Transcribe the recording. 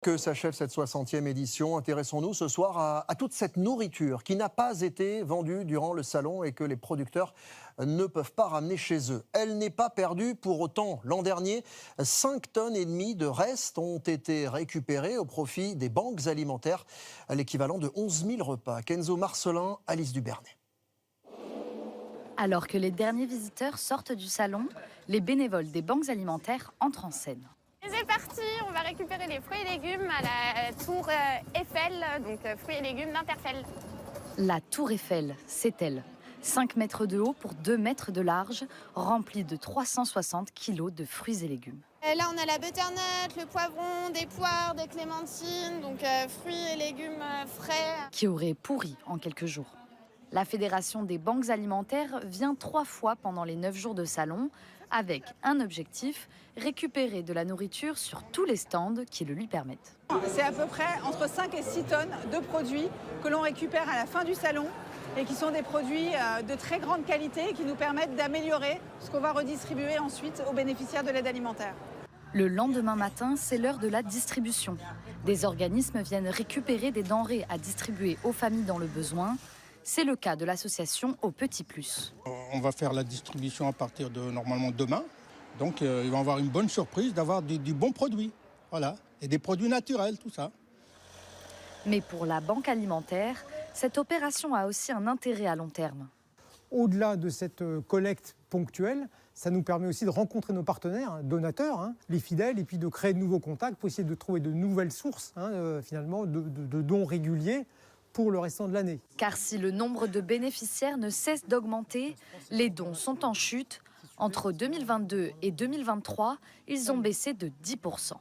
Que s'achève cette 60e édition. Intéressons-nous ce soir à toute cette nourriture qui n'a pas été vendue durant le salon et que les producteurs ne peuvent pas ramener chez eux. Elle n'est pas perdue pour autant. L'an dernier, 5,5 tonnes de restes ont été récupérés au profit des banques alimentaires, l'équivalent de 11 000 repas. Kenzo Marcelin, Alice Dubernet. Alors que les derniers visiteurs sortent du salon, les bénévoles des banques alimentaires entrent en scène. C'est parti, on va récupérer les fruits et légumes à la tour Eiffel, donc fruits et légumes d'Interfell. La tour Eiffel, c'est elle. 5 mètres de haut pour 2 mètres de large, remplie de 360 kilos de fruits et légumes. Là, on a la butternut, le poivron, des poires, des clémentines, donc fruits et légumes frais. Qui auraient pourri en quelques jours. La Fédération des banques alimentaires vient 3 fois pendant les 9 jours de salon, avec un objectif, récupérer de la nourriture sur tous les stands qui le lui permettent. C'est à peu près entre 5 et 6 tonnes de produits que l'on récupère à la fin du salon et qui sont des produits de très grande qualité et qui nous permettent d'améliorer ce qu'on va redistribuer ensuite aux bénéficiaires de l'aide alimentaire. Le lendemain matin, c'est l'heure de la distribution. Des organismes viennent récupérer des denrées à distribuer aux familles dans le besoin. C'est le cas de l'association Au Petit Plus. On va faire la distribution à partir de normalement demain. Donc ils vont avoir une bonne surprise d'avoir du bon produit. Voilà. Et des produits naturels, tout ça. Mais pour la banque alimentaire, cette opération a aussi un intérêt à long terme. Au-delà de cette collecte ponctuelle, ça nous permet aussi de rencontrer nos partenaires, donateurs, les fidèles, et puis de créer de nouveaux contacts pour essayer de trouver de nouvelles sources finalement de dons réguliers pour le restant de l'année. Car si le nombre de bénéficiaires ne cesse d'augmenter, les dons sont en chute. Entre 2022 et 2023, ils ont baissé de 10%.